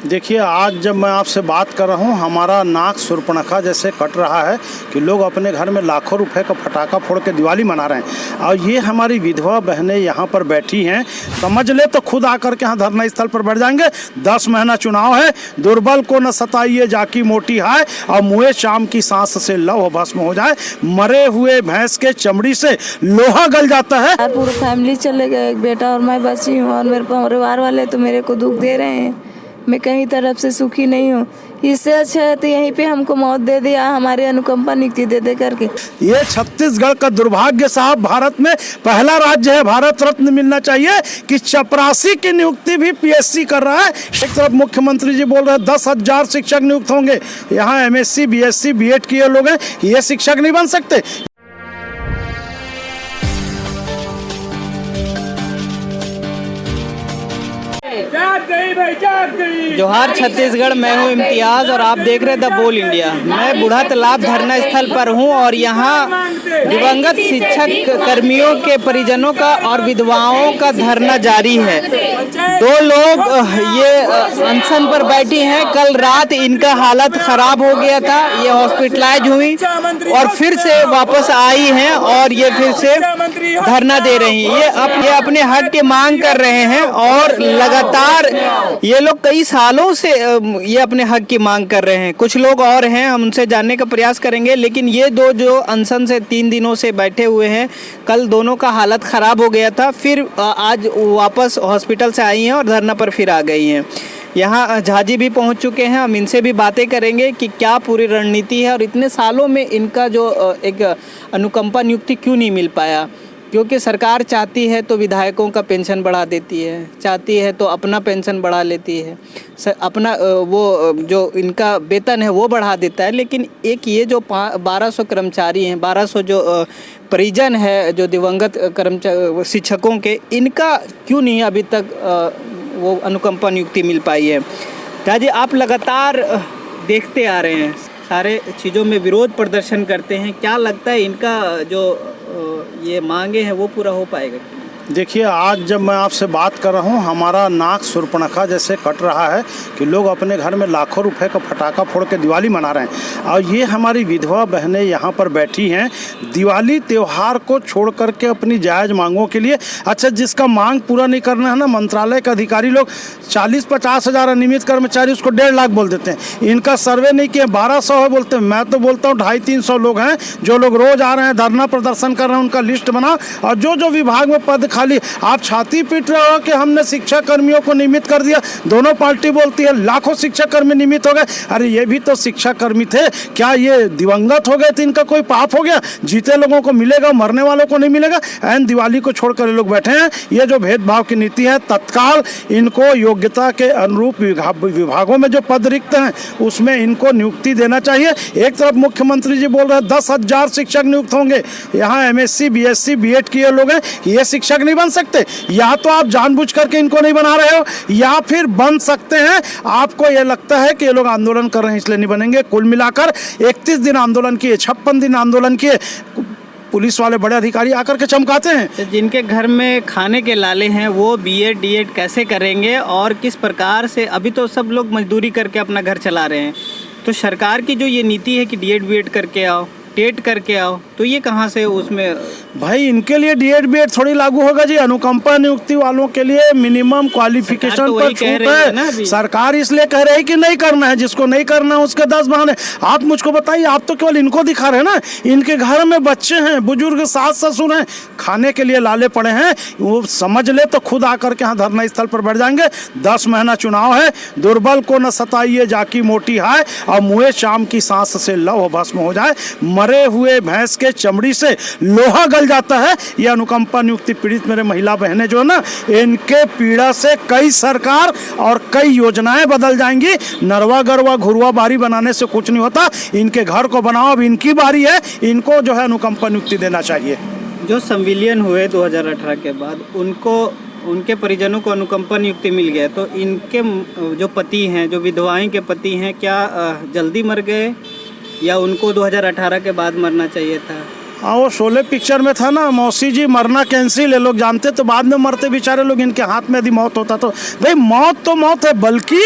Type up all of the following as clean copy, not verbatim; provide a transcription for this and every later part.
देखिए, आज जब मैं आपसे बात कर रहा हूँ, हमारा नाक सुर्पणखा जैसे कट रहा है कि लोग अपने घर में लाखों रुपए का पटाखा फोड़ के दिवाली मना रहे हैं। और ये हमारी विधवा बहनें यहाँ पर बैठी हैं, समझ ले तो खुद आकर के यहाँ धरना स्थल पर बैठ जाएंगे। 10 महीना चुनाव है, दुर्बल को न सताइए जाकी मोटी है, और मुँहे शाम की सांस से लव भस्म हो जाए। मरे हुए भैंस के चमड़ी से लोहा गल जाता है। पूरी फैमिली चले गए, एक बेटा और मैं बची हूँ, और मेरे परिवार वाले तो मेरे को दुख दे रहे हैं। मैं कहीं तरफ से सुखी नहीं हूँ। इससे अच्छा है तो यहीं पे हमको मौत दे दिया, हमारी अनुकंपा नियुक्ति दे करके। ये छत्तीसगढ़ का दुर्भाग्य साहब, भारत में पहला राज्य है, भारत रत्न मिलना चाहिए कि चपरासी की नियुक्ति भी पीएससी कर रहा है। एक तरफ मुख्यमंत्री जी बोल रहे हैं 10,000 शिक्षक नियुक्त होंगे, यहाँ एमएससी बीएससी बीएड किए लोग हैं, ये शिक्षक नहीं बन सकते। जोहार छत्तीसगढ़, मैं हूं इम्तियाज़ और आप देख रहे द बोल इंडिया। मैं बूढ़ा तालाब धरना स्थल पर हूं और यहां दिवंगत शिक्षक कर्मियों के परिजनों का और विधवाओं का धरना जारी है। 2 लोग ये अनशन पर बैठी हैं। कल रात इनका हालत ख़राब हो गया था, ये हॉस्पिटलाइज हुई और फिर से वापस आई हैं और ये फिर से धरना दे रही हैं। ये अपने हक की मांग कर रहे हैं और लगातार ये लोग कई सालों से ये अपने हक की मांग कर रहे हैं। कुछ लोग और हैं, हम उनसे जानने का प्रयास करेंगे, लेकिन ये 2 जो अनशन से 3 दिनों से बैठे हुए हैं, कल दोनों का हालत ख़राब हो गया था, फिर आज वापस हॉस्पिटल से आई हैं और धरना पर फिर आ गई हैं। यहाँ झाजी भी पहुँच चुके हैं, हम इनसे भी बातें करेंगे कि क्या पूरी रणनीति है और इतने सालों में इनका जो एक अनुकंपा नियुक्ति क्यों नहीं मिल पाया। क्योंकि सरकार चाहती है तो विधायकों का पेंशन बढ़ा देती है, चाहती है तो अपना पेंशन बढ़ा लेती है, अपना वो जो इनका वेतन है वो बढ़ा देता है। लेकिन एक ये जो 1200 कर्मचारी हैं, 1200 जो परिजन है जो दिवंगत कर्मचारी शिक्षकों के, इनका क्यों नहीं अभी तक वो अनुकंपा नियुक्ति मिल पाई है। दादी, आप लगातार देखते आ रहे हैं, सारे चीज़ों में विरोध प्रदर्शन करते हैं, क्या लगता है इनका जो ये मांगे हैं वो पूरा हो पाएगा? देखिए, आज जब मैं आपसे बात कर रहा हूँ, हमारा नाक सुर्पणखा जैसे कट रहा है कि लोग अपने घर में लाखों रुपए का पटाखा फोड़ के दिवाली मना रहे हैं। और ये हमारी विधवा बहनें यहाँ पर बैठी हैं दिवाली त्यौहार को छोड़ करके अपनी जायज़ मांगों के लिए। अच्छा, जिसका मांग पूरा नहीं करना है ना, मंत्रालय के अधिकारी लोग 40-50 हज़ार अनियमित कर्मचारी, उसको 1.5 लाख बोल देते हैं। इनका सर्वे नहीं किया, 1200 है बोलते हैं। मैं तो बोलता हूँ 250-300 लोग हैं जो लोग रोज़ आ रहे हैं, धरना प्रदर्शन कर रहे हैं, उनका लिस्ट बनाओ। और जो विभाग में पद खाली, आप छाती पीट रहे हो कि हमने शिक्षा कर्मियों को नियमित कर दिया। दोनों पार्टी बोलती है लाखों शिक्षा कर्मी नियमित हो गए। अरे ये भी तो शिक्षा कर्मी थे, क्या ये दिवंगत हो गए थे? इनका कोई पाप हो गया? जीते लोगों को मिलेगा, मरने वालों को नहीं मिलेगा। ऐन दिवाली को छोड़कर लोग बैठे हैं। ये जो भेदभाव की नीति है, तत्काल इनको योग्यता के अनुरूप विभागों में जो पद रिक्त हैं उसमें इनको नियुक्ति देना चाहिए। एक तरफ मुख्यमंत्री जी बोल रहे हैं 10,000 शिक्षक नियुक्त होंगे, यहाँ एमएससी बीएससी बीएड किए लोग हैं, ये शिक्षक नहीं बन सकते। या तो आप जानबूझ करके इनको नहीं बना रहे हो, या फिर बन सकते हैं। आपको ये लगता है कि ये लोग आंदोलन कर रहे हैं इसलिए नहीं बनेंगे। कुल मिलाकर 31 दिन आंदोलन किए, 56 दिन आंदोलन किए, पुलिस वाले बड़े अधिकारी आकर के चमकाते हैं। तो जिनके घर में खाने के लाले हैं वो बीएड डीएड कैसे करेंगे और किस प्रकार से? अभी तो सब लोग मजदूरी करके अपना घर चला रहे हैं, तो सरकार की जो ये नीति है कि डीएड बीएड करके आओ, टेट करके आओ, तो ये कहाँ से उसमें? भाई, इनके लिए डीएड बीएड थोड़ी लागू होगा जी। अनुकंपा नियुक्ति वालों के लिए मिनिमम क्वालिफिकेशन पर छूट है। सरकार इसलिए कह रही है कि नहीं करना है, जिसको नहीं करना है उसके 10 बहाने। आप मुझको बताइए, आप तो केवल इनको दिखा रहे हैं ना, इनके घर में बच्चे हैं, बुजुर्ग सास ससुर हैं, खाने के लिए लाले पड़े हैं। वो समझ ले तो खुद आकर के यहाँ धरना स्थल पर बैठ जाएंगे। 10 महीना चुनाव है, दुर्बल को न सताइए जाकी मोटी है, और मुँहे शाम की सांस से लव भस्म हो जाए। मरे हुए भैंस के चमड़ी से लोहा गल जाता है। ये अनुकंपा नियुक्ति पीड़ित मेरे महिला बहनें जो है ना, इनके पीड़ा से कई सरकार और कई योजनाएं बदल जाएंगी। नरवा गरवा घुरवा बारी बनाने से कुछ नहीं होता। इनके घर को बनाओ, अब इनकी बारी है, इनको जो है अनुकंपा नियुक्ति देना चाहिए। जो संविलियन हुए 2018 के बाद, उनके परिजनों को अनुकंपा नियुक्ति मिल गया, तो इनके जो पति हैं, जो विधवाएं के पति हैं, क्या जल्दी मर गए या उनको 2018 के बाद मरना चाहिए था? हाँ, वो शोले पिक्चर में था ना, मौसी जी मरना कैंसिल है, लोग जानते तो बाद में मरते बेचारे लोग, इनके हाथ में यदि मौत होता तो। भाई मौत तो मौत है, बल्कि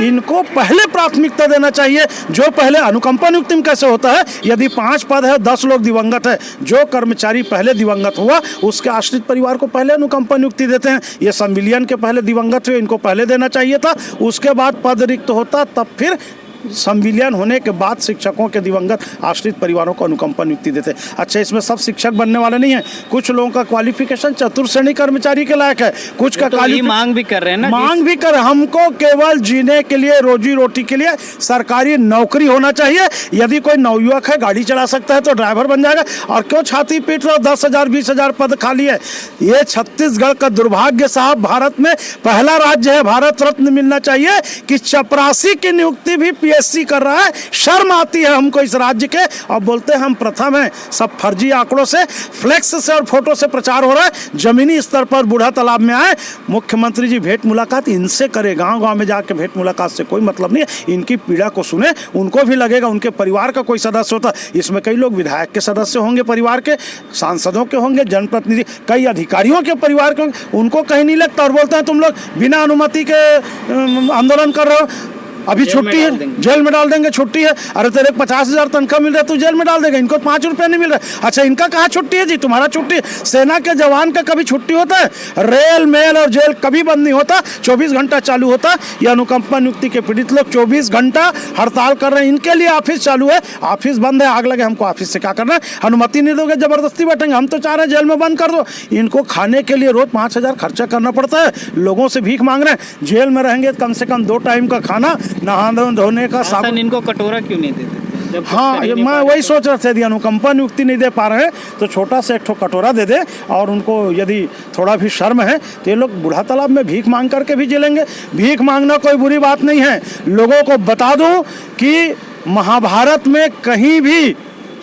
इनको पहले प्राथमिकता देना चाहिए। जो पहले अनुकंपा नियुक्ति में कैसे होता है, यदि 5 पद है, 10 लोग दिवंगत है, जो कर्मचारी पहले दिवंगत हुआ उसके आश्रित परिवार को पहले अनुकंपा नियुक्ति देते हैं। ये संविलियन के पहले दिवंगत हुए, इनको पहले देना चाहिए था, उसके बाद पद रिक्त होता, तब फिर संविलियन होने के बाद शिक्षकों के दिवंगत आश्रित परिवारों को अनुकंपा नियुक्ति देते। अच्छा, इसमें सब शिक्षक बनने वाले नहीं हैं, कुछ लोगों का क्वालिफिकेशन चतुर्थ श्रेणी कर्मचारी के लायक है, कुछ का मांग भी कर रहे हैं ना, मांग भी कर, हमको केवल जीने के लिए, रोजी रोटी के लिए सरकारी नौकरी होना चाहिए। यदि कोई नवयुवक है, गाड़ी चला सकता है तो ड्राइवर बन जाएगा। और क्यों छाती पीट रहे हो, 10,000 20,000 पद खाली है। ये छत्तीसगढ़ का दुर्भाग्य साहब, भारत में पहला राज्य है, भारत रत्न मिलना चाहिए, कि चपरासी की नियुक्ति भी पीएससी कर रहा है। शर्म आती है हमको इस राज्य के, और बोलते हैं हम प्रथम हैं। सब फर्जी आंकड़ों से, फ्लेक्स से और फोटो से प्रचार हो रहा है। जमीनी स्तर पर बूढ़ा तालाब में आए, मुख्यमंत्री जी भेंट मुलाकात इनसे करे, गांव गांव में जाके भेंट मुलाकात से कोई मतलब नहीं है। इनकी पीड़ा को सुने, उनको भी लगेगा उनके परिवार का कोई सदस्य होता। इसमें कई लोग विधायक के सदस्य होंगे, परिवार के सांसदों के होंगे, जनप्रतिनिधि, कई अधिकारियों के परिवार के होंगे, उनको कहीं नहीं लगता और बोलते हैं तुम लोग बिना अनुमति के आंदोलन कर रहे हो, अभी छुट्टी है, जेल में डाल देंगे, छुट्टी है। अरे तेरे 50,000 तनख्वाह मिल रहा है, तू जेल में डाल देगा, इनको 5 रुपये नहीं मिल रहा। अच्छा, इनका कहाँ छुट्टी है जी, तुम्हारा छुट्टी है। सेना के जवान का कभी छुट्टी होता है? रेल, मेल और जेल कभी बंद नहीं होता, 24 घंटा चालू होता। ये अनुकंपा नियुक्ति के पीड़ित लोग 24 घंटा हड़ताल कर रहे हैं, इनके लिए ऑफिस चालू है, ऑफिस बंद है, आग लगे, हमको ऑफिस से क्या करना है? अनुमति नहीं दोगे, जबरदस्ती बैठेंगे। हम तो चाह रहे हैं जेल में बंद कर दो। इनको खाने के लिए रोज 5,000 खर्चा करना पड़ता है, लोगों से भीख मांग रहे हैं। जेल में रहेंगे कम से कम 2 टाइम का खाना, नहाना धोने का साबुन। इनको कटोरा क्यों नहीं देते? हाँ, मैं वही सोच रहा था, यदि अनुकंपा नियुक्ति नहीं दे पा रहे हैं तो छोटा सा एक ठो कटोरा दे दे, और उनको यदि थोड़ा भी शर्म है तो ये लोग बूढ़ा तालाब में भीख मांग करके भी जिलेंगे। भीख मांगना कोई बुरी बात नहीं है। लोगों को बता दूं कि महाभारत में कहीं भी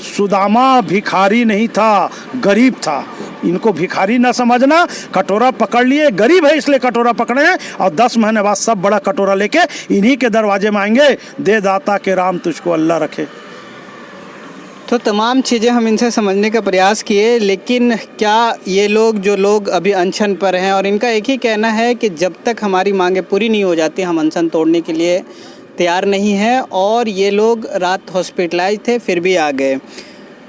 सुदामा भिखारी नहीं था, गरीब था। इनको भिखारी ना समझना, कटोरा पकड़ लिए, गरीब है इसलिए कटोरा पकड़े हैं, और 10 महीने बाद सब बड़ा कटोरा लेके इन्हीं के दरवाजे में आएंगे, दे दाता के राम तुझको अल्लाह रखे। तो तमाम चीज़ें हम इनसे समझने का प्रयास किए, लेकिन क्या ये लोग, जो लोग अभी अनशन पर हैं, और इनका एक ही कहना है कि जब तक हमारी मांगें पूरी नहीं हो जाती हम अनशन तोड़ने के लिए तैयार नहीं हैं। और ये लोग रात हॉस्पिटलाइज थे फिर भी आ गए।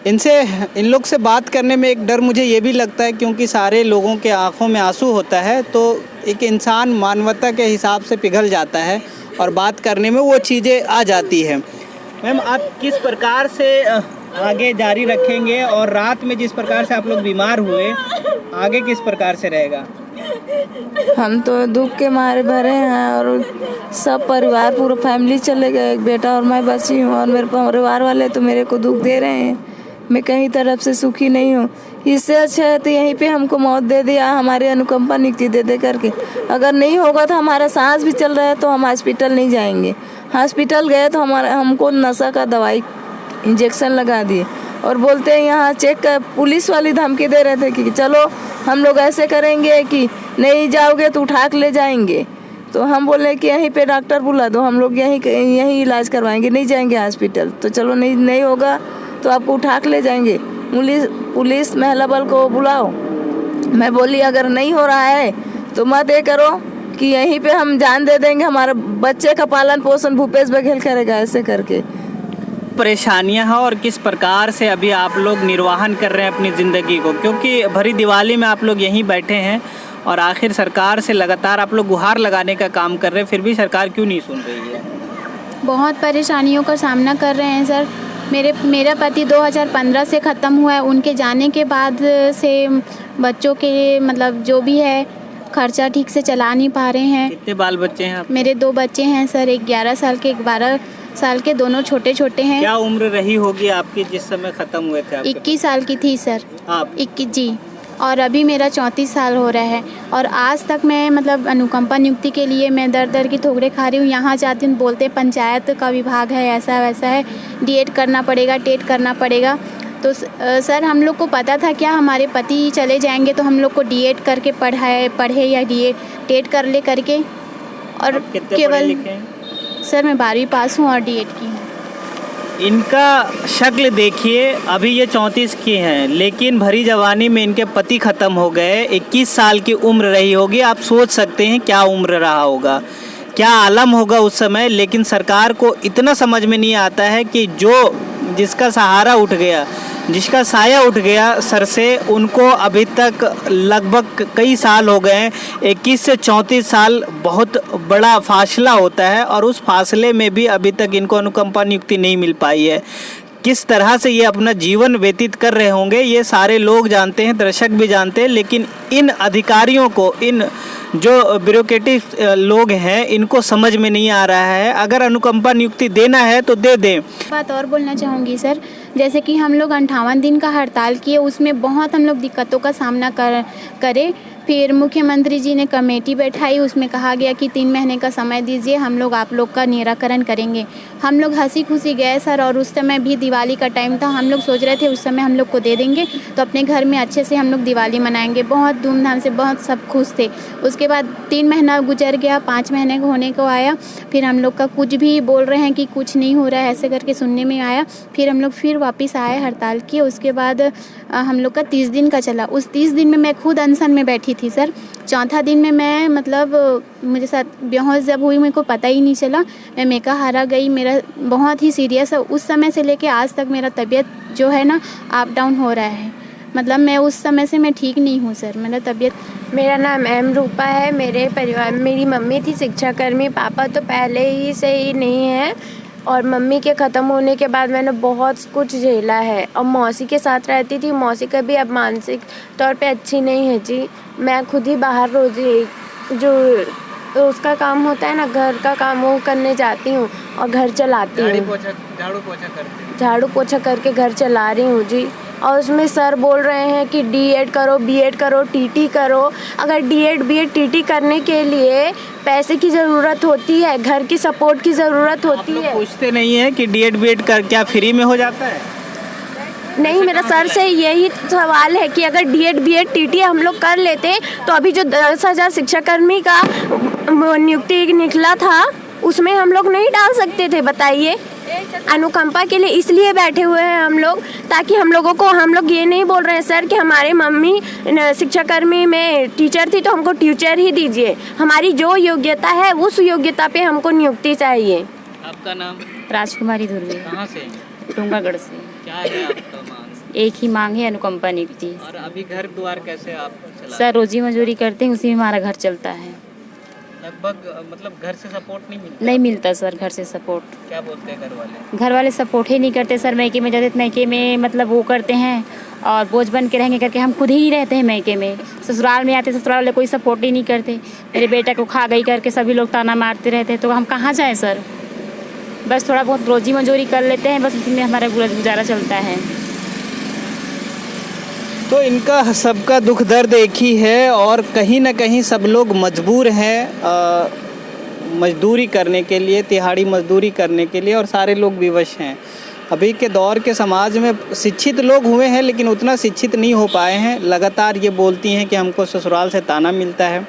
इन लोग से बात करने में एक डर मुझे ये भी लगता है, क्योंकि सारे लोगों के आंखों में आंसू होता है, तो एक इंसान मानवता के हिसाब से पिघल जाता है और बात करने में वो चीज़ें आ जाती है। मैम, आप किस प्रकार से आगे जारी रखेंगे, और रात में जिस प्रकार से आप लोग बीमार हुए, आगे किस प्रकार से रहेगा? हम तो दुख के मारे भरे हैं, और सब परिवार, पूरा फैमिली चले गए, एक बेटा और मैं बची हूँ, और मेरे परिवार वाले तो मेरे को दुख दे रहे हैं। मैं कहीं तरफ से सुखी नहीं हूँ। इससे अच्छा है तो यहीं पे हमको मौत दे दिया, हमारे अनुकंपा नियुक्ति दे करके। अगर नहीं होगा तो हमारा सांस भी चल रहा है तो हम हॉस्पिटल नहीं जाएंगे। हॉस्पिटल गए तो हमको नशा का दवाई इंजेक्शन लगा दिए, और बोलते हैं यहाँ चेक कर। पुलिस वाली धमकी दे रहे थे कि चलो हम लोग ऐसे करेंगे कि नहीं जाओगे तो उठा के ले जाएंगे। तो हम बोले कि यहीं पे डॉक्टर बुला दो, हम लोग यहीं इलाज करवाएंगे, नहीं जाएंगे हॉस्पिटल। तो चलो नहीं होगा तो आपको उठा के ले जाएंगे, पुलिस महिला बल को बुलाओ। मैं बोली अगर नहीं हो रहा है तो मत ये करो कि यहीं पे हम जान दे देंगे, हमारे बच्चे का पालन पोषण भूपेश बघेल करेगा, ऐसे करके। परेशानियां हैं, और किस प्रकार से अभी आप लोग निर्वाहन कर रहे हैं अपनी ज़िंदगी को, क्योंकि भरी दिवाली में आप लोग यहीं बैठे हैं और आखिर सरकार से लगातार आप लोग गुहार लगाने का काम कर रहे हैं, फिर भी सरकार क्यों नहीं सुन रही है? बहुत परेशानियों का सामना कर रहे हैं सर। मेरा पति 2015 से ख़त्म हुआ है। उनके जाने के बाद से बच्चों के मतलब जो भी है खर्चा ठीक से चला नहीं पा रहे हैं। कितने बाल बच्चे हैं आपके? मेरे 2 बच्चे हैं सर, एक 11 साल के, एक 12 साल के, दोनों छोटे छोटे हैं। क्या उम्र रही होगी आपकी जिस समय ख़त्म हुए थे आपके? 21 साल की थी सर। आप 21 जी, और अभी मेरा 34 साल हो रहा है। और आज तक मैं मतलब अनुकंपा नियुक्ति के लिए मैं दर की ठोकरें खा रही हूँ। यहाँ जाती हूँ, बोलते पंचायत का विभाग है, ऐसा वैसा है, डीएड करना पड़ेगा, टेट करना पड़ेगा। तो सर हम लोग को पता था क्या हमारे पति चले जाएंगे तो हम लोग को डीएड करके पढ़े या डीएड टेट कर ले करके। और केवल सर मैं 12वीं पास हूँ और डीएड की हूँ। इनका शक्ल देखिए, अभी ये 34 की हैं, लेकिन भरी जवानी में इनके पति ख़त्म हो गए। 21 साल की उम्र रही होगी। आप सोच सकते हैं क्या उम्र रहा होगा, क्या आलम होगा उस समय। लेकिन सरकार को इतना समझ में नहीं आता है कि जिसका सहारा उठ गया, जिसका साया उठ गया सर से, उनको अभी तक लगभग कई साल हो गए हैं। 21 से 34 साल बहुत बड़ा फासला होता है और उस फासले में भी अभी तक इनको अनुकंपा नियुक्ति नहीं मिल पाई है। किस तरह से ये अपना जीवन व्यतीत कर रहे होंगे ये सारे लोग जानते हैं, दर्शक भी जानते हैं। लेकिन इन अधिकारियों को, इन जो ब्यूरोक्रेटिक लोग हैं, इनको समझ में नहीं आ रहा है। अगर अनुकंपा नियुक्ति देना है तो दे दें। बात और बोलना चाहूँगी सर, जैसे कि हम लोग 58 दिन का हड़ताल किए, उसमें बहुत हम लोग दिक्कतों का सामना करे। फिर मुख्यमंत्री जी ने कमेटी बैठाई, उसमें कहा गया कि 3 महीने का समय दीजिए, हम लोग आप लोग का निराकरण करेंगे। हम लोग हंसी खुशी गए सर, और उस समय भी दिवाली का टाइम था। हम लोग सोच रहे थे उस समय हम लोग को दे देंगे तो अपने घर में अच्छे से हम लोग दिवाली मनाएंगे, बहुत धूमधाम से, बहुत सब खुश थे। उसके बाद 3 महीना गुजर गया, 5 महीने होने को आया, फिर हम लोग का कुछ भी बोल रहे हैं कि कुछ नहीं हो रहा है, ऐसे करके सुनने में आया। फिर हम लोग फिर वापस आए, हड़ताल किए। उसके बाद हम लोग का 30 दिन का चला। उस 30 दिन में मैं खुद अनशन में बैठी थी सर। चौथा दिन में मैं मुझे साथ बेहोश जब हुई, मेरे को पता ही नहीं चला, मैं मेका हारा गई। मेरा बहुत ही सीरियस है, उस समय से लेके आज तक मेरा तबीयत जो है ना अप डाउन हो रहा है। मतलब मैं उस समय से मैं ठीक नहीं हूँ सर, मेरा तबीयत। मेरा नाम एम रूपा है। मेरे परिवार मेरी मम्मी थी शिक्षाकर्मी, पापा तो पहले ही से ही नहीं है, और मम्मी के ख़त्म होने के बाद मैंने बहुत कुछ झेला है। और मौसी के साथ रहती थी, मौसी का भी अब मानसिक तौर पे अच्छी नहीं है जी। मैं खुद ही बाहर रोज़ी जो उसका काम होता है ना, घर का काम, वो करने जाती हूँ और घर चलाती हूँ। झाड़ू पोछा करके घर चला रही हूँ जी। और उसमें सर बोल रहे हैं कि डीएड करो, बीएड करो, टीटी करो। अगर डीएड बीएड टीटी करने के लिए पैसे की ज़रूरत होती है, घर की सपोर्ट की ज़रूरत होती है। पूछते नहीं है कि डीएड बीएड कर क्या फ्री में हो जाता है? नहीं, मेरा सर से यही सवाल है कि अगर डीएड बीएड टीटी हम लोग कर लेते तो अभी जो 10,000 शिक्षाकर्मी का नियुक्ति निकला था उसमें हम लोग नहीं डाल सकते थे, बताइए। अनुकंपा के लिए इसलिए बैठे हुए हैं हम लोग, ताकि हम लोग ये नहीं बोल रहे हैं सर कि हमारे मम्मी शिक्षाकर्मी में टीचर थी तो हमको टीचर ही दीजिए। हमारी जो योग्यता है उस योग्यता पे हमको नियुक्ति चाहिए। आपका नाम? राजकुमारी धुर्वे। कहाँ से? डूंगरगढ़ से। क्या है आपका मांग? एक ही मांग है, अनुकंपा नियुक्ति। और अभी घर द्वार कैसे आप चला? सर रोजी मजदूरी करते हैं, उसी में हमारा घर चलता है। लगभग मतलब घर से सपोर्ट नहीं मिलता? नहीं मिलता सर घर से सपोर्ट। क्या बोलते हैं घर वाले? घर वाले सपोर्ट ही नहीं करते सर। मैके में जाते, मैके में मतलब वो करते हैं और बोझ बन के रहेंगे करके, हम खुद ही रहते हैं मैके में। ससुराल में आते, ससुराल वाले कोई सपोर्ट ही नहीं करते। मेरे बेटा को खा गई करके सभी लोग ताना मारते रहते हैं, तो हम कहाँ जाएँ सर। बस थोड़ा बहुत रोजी मजदूरी कर लेते हैं, बस उसमें हमारा गुजारा चलता है। तो इनका सबका दुख दर्द एक ही है और कहीं ना कहीं सब लोग मजबूर हैं मजदूरी करने के लिए, तिहाड़ी मजदूरी करने के लिए, और सारे लोग विवश हैं। अभी के दौर के समाज में शिक्षित लोग हुए हैं लेकिन उतना शिक्षित नहीं हो पाए हैं। लगातार ये बोलती हैं कि हमको ससुराल से ताना मिलता है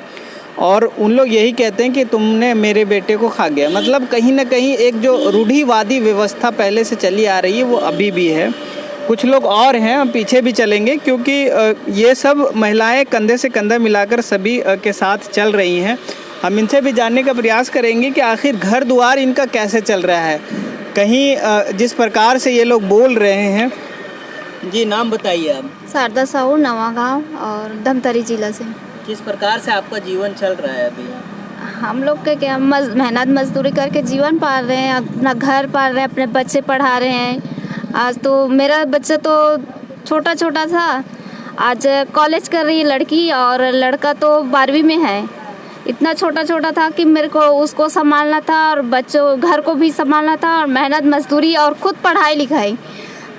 और उन लोग यही कहते हैं कि तुमने मेरे बेटे को खा गया। मतलब कहीं ना कहीं एक जो रूढ़िवादी व्यवस्था पहले से चली आ रही है वो अभी भी है। कुछ लोग और हैं, हम पीछे भी चलेंगे क्योंकि ये सब महिलाएं कंधे से कंधा मिलाकर सभी के साथ चल रही हैं। हम इनसे भी जानने का प्रयास करेंगे कि आखिर घर द्वार इनका कैसे चल रहा है। कहीं जिस प्रकार से ये लोग बोल रहे हैं। जी नाम बताइए आप? शारदा साहू, नवागांव और धमतरी जिला से। किस प्रकार से आपका जीवन चल रहा है अभी? हम लोग के क्या मेहनत मजदूरी करके जीवन पाल रहे हैं, अपना घर पाल रहे हैं, अपने बच्चे पढ़ा रहे हैं। आज तो मेरा बच्चा तो छोटा छोटा था, आज कॉलेज कर रही है लड़की और लड़का तो 12वीं में है। इतना छोटा छोटा था कि मेरे को उसको संभालना था और बच्चों घर को भी संभालना था और मेहनत मजदूरी और खुद पढ़ाई लिखाई,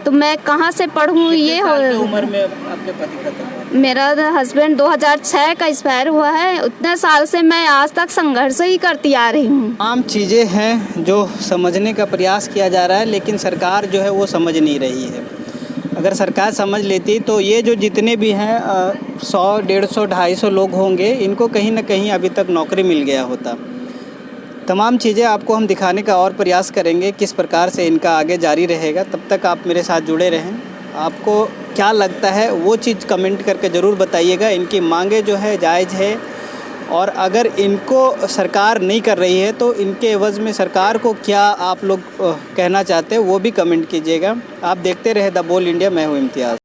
तो मैं कहाँ से पढ़ूँ। ये हो उम्र में आपके पति खत्म? मेरा हस्बैंड 2006 का एक्सपायर हुआ है। उतने साल से मैं आज तक संघर्ष ही करती आ रही हूँ। आम चीज़ें हैं जो समझने का प्रयास किया जा रहा है लेकिन सरकार जो है वो समझ नहीं रही है। अगर सरकार समझ लेती तो ये जो जितने भी हैं 100, 150, 250 लोग होंगे, इनको कहीं ना कहीं अभी तक नौकरी मिल गया होता। तमाम चीज़ें आपको हम दिखाने का और प्रयास करेंगे किस प्रकार से इनका आगे जारी रहेगा। तब तक आप मेरे साथ जुड़े रहें। आपको क्या लगता है वो चीज़ कमेंट करके ज़रूर बताइएगा। इनकी मांगे जो है जायज़ है, और अगर इनको सरकार नहीं कर रही है तो इनके एवज़ में सरकार को क्या आप लोग कहना चाहते हैं वो भी कमेंट कीजिएगा। आप देखते रहे द बोल इंडिया। मैं हूँ इम्तियाज़।